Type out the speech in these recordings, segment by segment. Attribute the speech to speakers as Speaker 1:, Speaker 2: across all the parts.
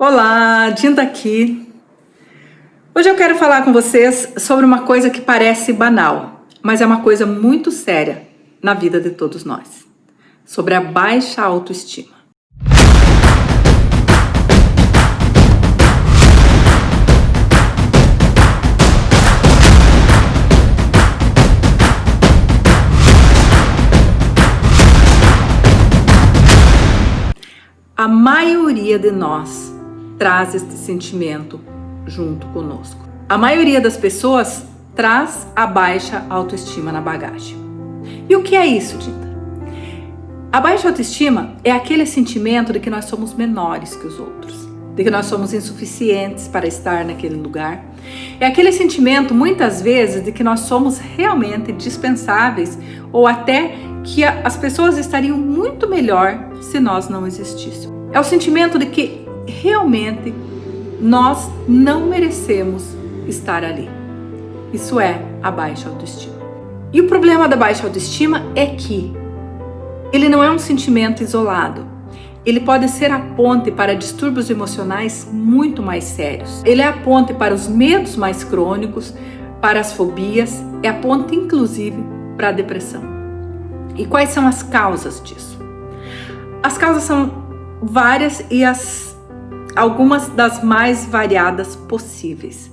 Speaker 1: Olá, Dinda aqui. Hoje eu quero falar com vocês sobre uma coisa que parece banal, mas é uma coisa muito séria na vida de todos nós. Sobre a baixa autoestima. A maioria de nós traz este sentimento junto conosco. A maioria das pessoas traz a baixa autoestima na bagagem. E o que é isso, Dinda? A baixa autoestima é aquele sentimento de que nós somos menores que os outros, de que nós somos insuficientes para estar naquele lugar. É aquele sentimento, muitas vezes, de que nós somos realmente dispensáveis ou até que as pessoas estariam muito melhor se nós não existíssemos. É o sentimento de que realmente nós não merecemos estar ali. Isso é a baixa autoestima. E o problema da baixa autoestima é que ele não é um sentimento isolado. Ele pode ser a ponte para distúrbios emocionais muito mais sérios. Ele é a ponte para os medos mais crônicos, para as fobias, é a ponte inclusive para a depressão. E quais são as causas disso? As causas são várias e algumas das mais variadas possíveis.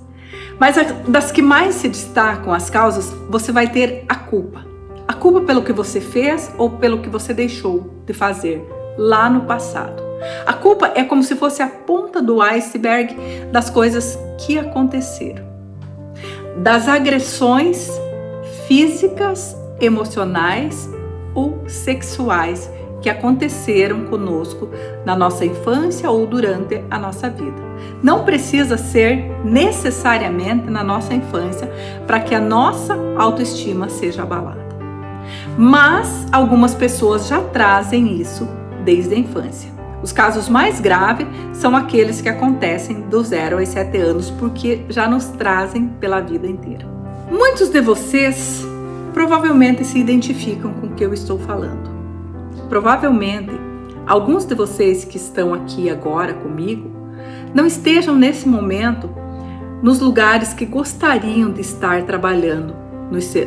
Speaker 1: Mas das que mais se destacam as causas, você vai ter a culpa. A culpa pelo que você fez ou pelo que você deixou de fazer lá no passado. A culpa é como se fosse a ponta do iceberg das coisas que aconteceram. Das agressões físicas, emocionais ou sexuais que aconteceram conosco na nossa infância ou durante a nossa vida. Não precisa ser necessariamente na nossa infância para que a nossa autoestima seja abalada. Mas algumas pessoas já trazem isso desde a infância. Os casos mais graves são aqueles que acontecem dos 0 aos 7 anos, porque já nos trazem pela vida inteira. Muitos de vocês provavelmente se identificam com o que eu estou falando. Provavelmente, alguns de vocês que estão aqui agora comigo não estejam nesse momento nos lugares que gostariam de estar trabalhando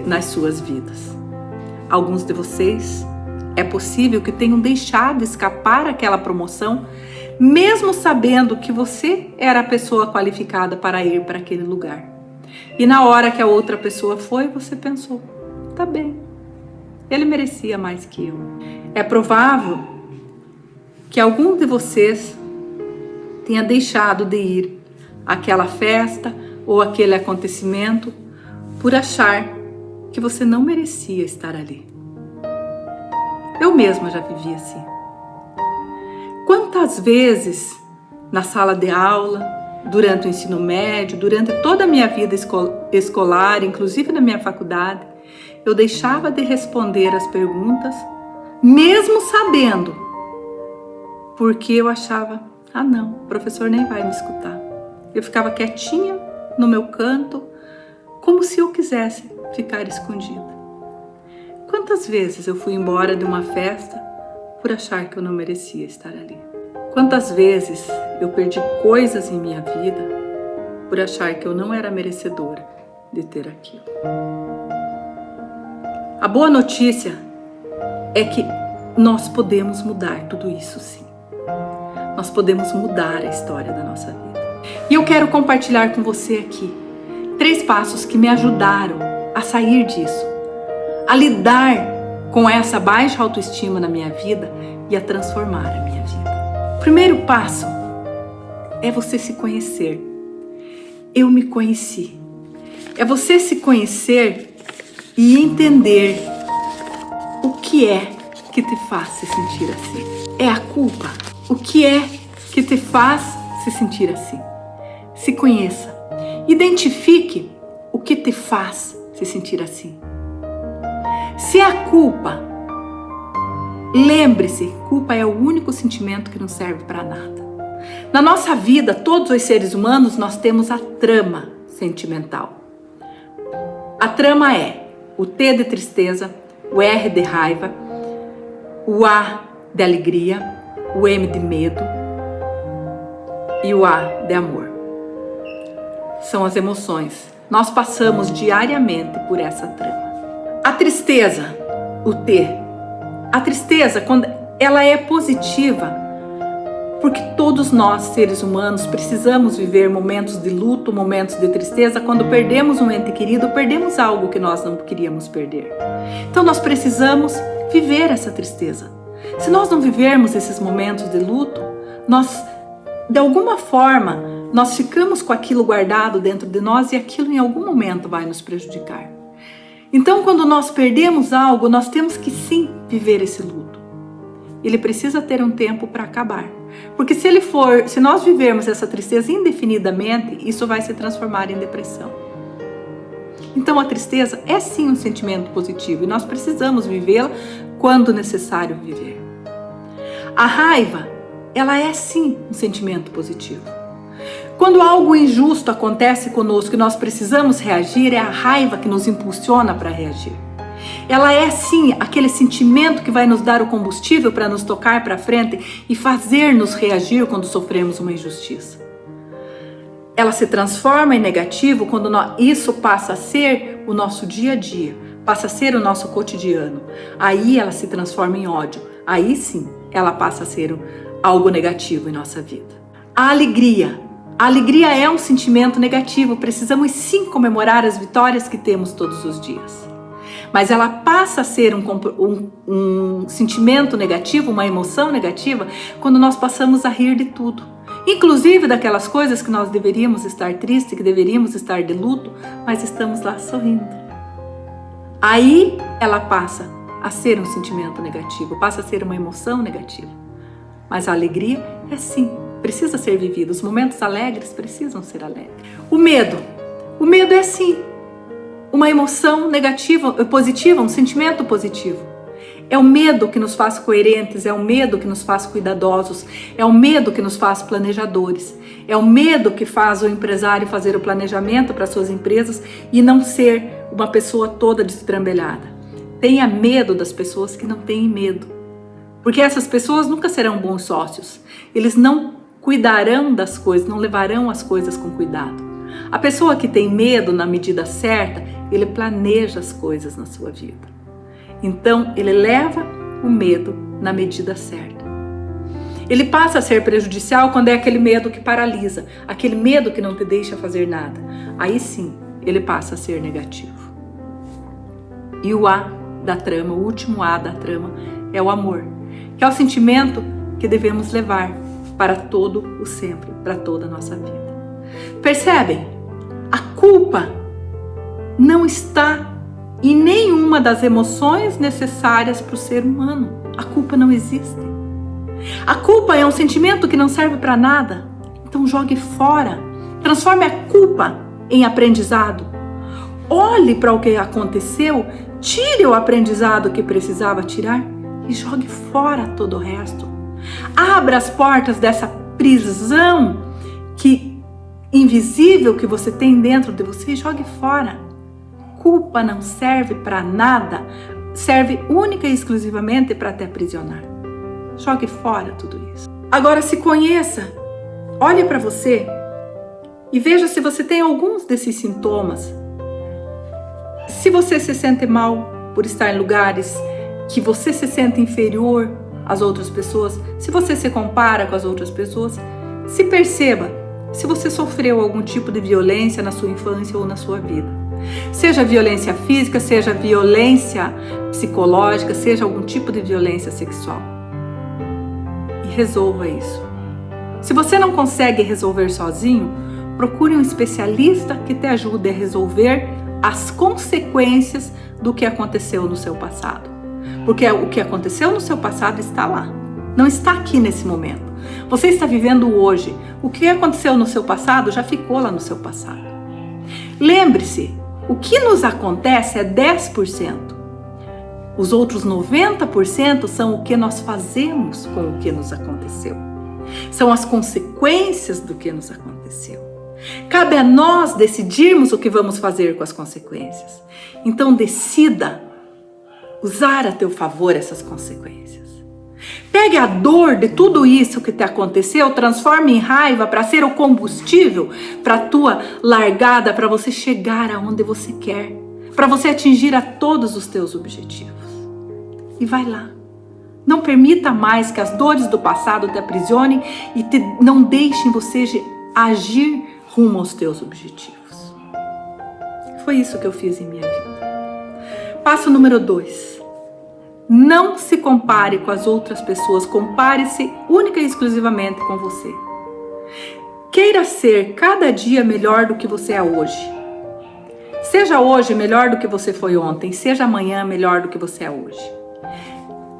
Speaker 1: nas suas vidas. Alguns de vocês é possível que tenham deixado escapar aquela promoção, mesmo sabendo que você era a pessoa qualificada para ir para aquele lugar. E na hora que a outra pessoa foi, você pensou, tá bem, ele merecia mais que eu. É provável que algum de vocês tenha deixado de ir àquela festa ou aquele acontecimento por achar que você não merecia estar ali. Eu mesma já vivi assim. Quantas vezes na sala de aula, durante o ensino médio, durante toda a minha vida escolar, inclusive na minha faculdade, eu deixava de responder as perguntas, mesmo sabendo, porque eu achava, não, o professor nem vai me escutar. Eu ficava quietinha no meu canto, como se eu quisesse ficar escondida. Quantas vezes eu fui embora de uma festa por achar que eu não merecia estar ali? Quantas vezes eu perdi coisas em minha vida por achar que eu não era merecedora de ter aquilo? A boa notícia é que nós podemos mudar tudo isso, sim. Nós podemos mudar a história da nossa vida. E eu quero compartilhar com você aqui 3 passos que me ajudaram a sair disso, a lidar com essa baixa autoestima na minha vida e a transformar a minha vida. O primeiro passo é você se conhecer. Eu me conheci. É você se conhecer e entender o que é que te faz se sentir assim. É a culpa. O que é que te faz se sentir assim? Se conheça. Identifique o que te faz se sentir assim. Se é a culpa, lembre-se, culpa é o único sentimento que não serve para nada. Na nossa vida, todos os seres humanos, nós temos a trama sentimental. A trama é o T de tristeza, o R de raiva, o A de alegria, o M de medo, e o A de amor. São as emoções. Nós passamos diariamente por essa trama. A tristeza, o T. A tristeza, quando ela é positiva, porque todos nós, seres humanos, precisamos viver momentos de luto, momentos de tristeza. Quando perdemos um ente querido, perdemos algo que nós não queríamos perder. Então nós precisamos viver essa tristeza. Se nós não vivermos esses momentos de luto, nós, de alguma forma, nós ficamos com aquilo guardado dentro de nós e aquilo em algum momento vai nos prejudicar. Então, quando nós perdemos algo, nós temos que sim viver esse luto. Ele precisa ter um tempo para acabar. Porque se nós vivermos essa tristeza indefinidamente, isso vai se transformar em depressão. Então a tristeza é sim um sentimento positivo e nós precisamos vivê-la quando necessário viver. A raiva, ela é sim um sentimento positivo. Quando algo injusto acontece conosco e nós precisamos reagir, é a raiva que nos impulsiona para reagir. Ela é sim aquele sentimento que vai nos dar o combustível para nos tocar para frente e fazer-nos reagir quando sofremos uma injustiça. Ela se transforma em negativo quando isso passa a ser o nosso dia a dia, passa a ser o nosso cotidiano. Aí ela se transforma em ódio. Aí sim ela passa a ser algo negativo em nossa vida. A alegria. A alegria é um sentimento negativo. Precisamos sim comemorar as vitórias que temos todos os dias. Mas ela passa a ser um sentimento negativo, uma emoção negativa, quando nós passamos a rir de tudo. Inclusive daquelas coisas que nós deveríamos estar tristes, que deveríamos estar de luto, mas estamos lá sorrindo. Aí ela passa a ser um sentimento negativo, passa a ser uma emoção negativa. Mas a alegria é sim, precisa ser vivida. Os momentos alegres precisam ser alegres. O medo é sim uma emoção negativa, positiva, um sentimento positivo. É o medo que nos faz coerentes, é o medo que nos faz cuidadosos, é o medo que nos faz planejadores, é o medo que faz o empresário fazer o planejamento para suas empresas e não ser uma pessoa toda destrambelhada. Tenha medo das pessoas que não têm medo, porque essas pessoas nunca serão bons sócios. Eles não cuidarão das coisas, não levarão as coisas com cuidado. A pessoa que tem medo na medida certa, ele planeja as coisas na sua vida. Então, ele leva o medo na medida certa. Ele passa a ser prejudicial quando é aquele medo que paralisa, aquele medo que não te deixa fazer nada. Aí sim, ele passa a ser negativo. E o A da trama, o último A da trama, é o amor, que é o sentimento que devemos levar para todo o sempre, para toda a nossa vida. Percebem? A culpa não está em nenhuma das emoções necessárias para o ser humano. A culpa não existe. A culpa é um sentimento que não serve para nada. Então jogue fora. Transforme a culpa em aprendizado. Olhe para o que aconteceu, tire o aprendizado que precisava tirar e jogue fora todo o resto. Abra as portas dessa prisão invisível que você tem dentro de você e jogue fora. Culpa não serve para nada, serve única e exclusivamente para te aprisionar. Jogue fora tudo isso. Agora se conheça, olhe para você e veja se você tem alguns desses sintomas. Se você se sente mal por estar em lugares que você se sente inferior às outras pessoas, se você se compara com as outras pessoas, se perceba se você sofreu algum tipo de violência na sua infância ou na sua vida. Seja violência física, seja violência psicológica, seja algum tipo de violência sexual. E resolva isso. Se você não consegue resolver sozinho, procure um especialista que te ajude a resolver as consequências do que aconteceu no seu passado. Porque o que aconteceu no seu passado está lá, não está aqui nesse momento. Você está vivendo hoje. O que aconteceu no seu passado já ficou lá no seu passado. Lembre-se, o que nos acontece é 10%. Os outros 90% são o que nós fazemos com o que nos aconteceu. São as consequências do que nos aconteceu. Cabe a nós decidirmos o que vamos fazer com as consequências. Então decida usar a teu favor essas consequências. Pegue a dor de tudo isso que te aconteceu, transforme em raiva para ser o combustível para a tua largada, para você chegar aonde você quer, para você atingir a todos os teus objetivos. E vai lá. Não permita mais que as dores do passado te aprisionem e não deixem você agir rumo aos teus objetivos. Foi isso que eu fiz em minha vida. Passo número 2. Não se compare com as outras pessoas, compare-se única e exclusivamente com você. Queira ser cada dia melhor do que você é hoje. Seja hoje melhor do que você foi ontem, seja amanhã melhor do que você é hoje.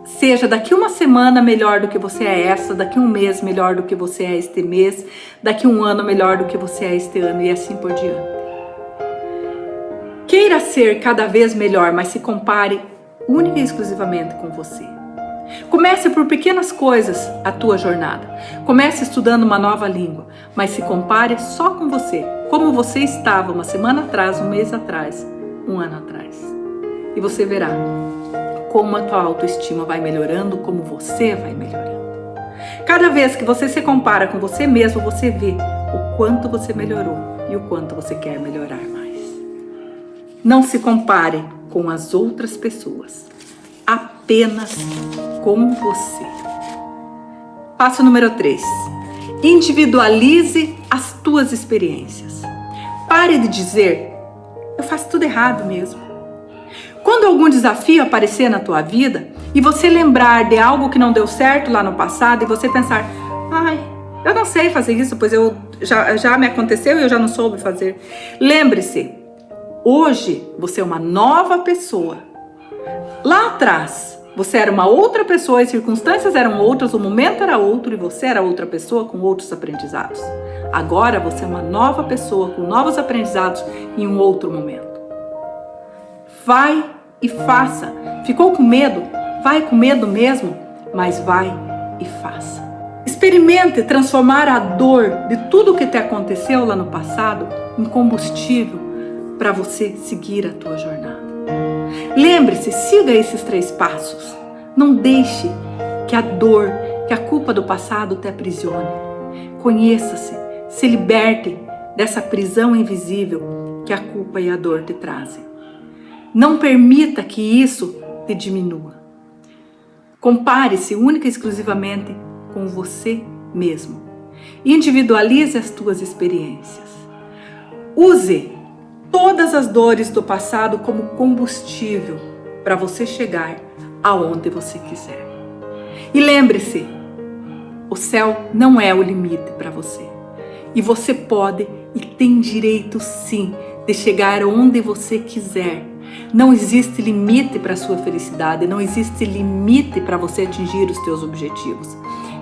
Speaker 1: Seja daqui uma semana melhor do que você é essa, daqui um mês melhor do que você é este mês, daqui um ano melhor do que você é este ano e assim por diante. Queira ser cada vez melhor, mas se compare única e exclusivamente com você. Comece por pequenas coisas a tua jornada. Comece estudando uma nova língua, mas se compare só com você, como você estava uma semana atrás, um mês atrás, um ano atrás. E você verá como a tua autoestima vai melhorando, como você vai melhorando. Cada vez que você se compara com você mesmo, você vê o quanto você melhorou e o quanto você quer melhorar mais. Não se compare com as outras pessoas, apenas com você. Passo número 3. Individualize as tuas experiências. Pare de dizer, eu faço tudo errado mesmo. Quando algum desafio aparecer na tua vida e você lembrar de algo que não deu certo lá no passado e você pensar, eu não sei fazer isso, pois já me aconteceu e eu já não soube fazer. Lembre-se, hoje você é uma nova pessoa. Lá atrás, você era uma outra pessoa, as circunstâncias eram outras, o momento era outro e você era outra pessoa com outros aprendizados. Agora você é uma nova pessoa com novos aprendizados em um outro momento. Vai e faça. Ficou com medo? Vai com medo mesmo, mas vai e faça. Experimente transformar a dor de tudo que te aconteceu lá no passado em combustível para você seguir a tua jornada. Lembre-se, siga esses 3 passos. Não deixe que a dor, que a culpa do passado te aprisione. Conheça-se, se liberte dessa prisão invisível que a culpa e a dor te trazem. Não permita que isso te diminua. Compare-se única e exclusivamente com você mesmo. Individualize as tuas experiências. Use todas as dores do passado como combustível para você chegar aonde você quiser. E lembre-se, o céu não é o limite para você. E você pode e tem direito sim de chegar onde você quiser. Não existe limite para a sua felicidade, não existe limite para você atingir os teus objetivos.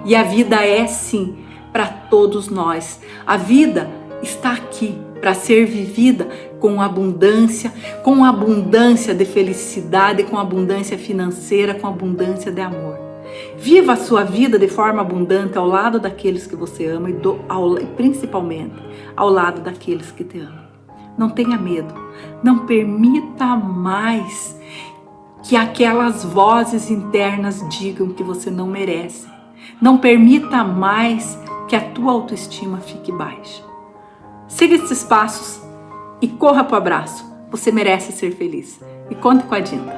Speaker 1: E a vida é sim para todos nós. A vida está aqui para ser vivida com abundância de felicidade, com abundância financeira, com abundância de amor. Viva a sua vida de forma abundante ao lado daqueles que você ama e principalmente ao lado daqueles que te amam. Não tenha medo, não permita mais que aquelas vozes internas digam que você não merece. Não permita mais que a tua autoestima fique baixa. Siga esses passos e corra para o abraço. Você merece ser feliz. E conte com a Dinda.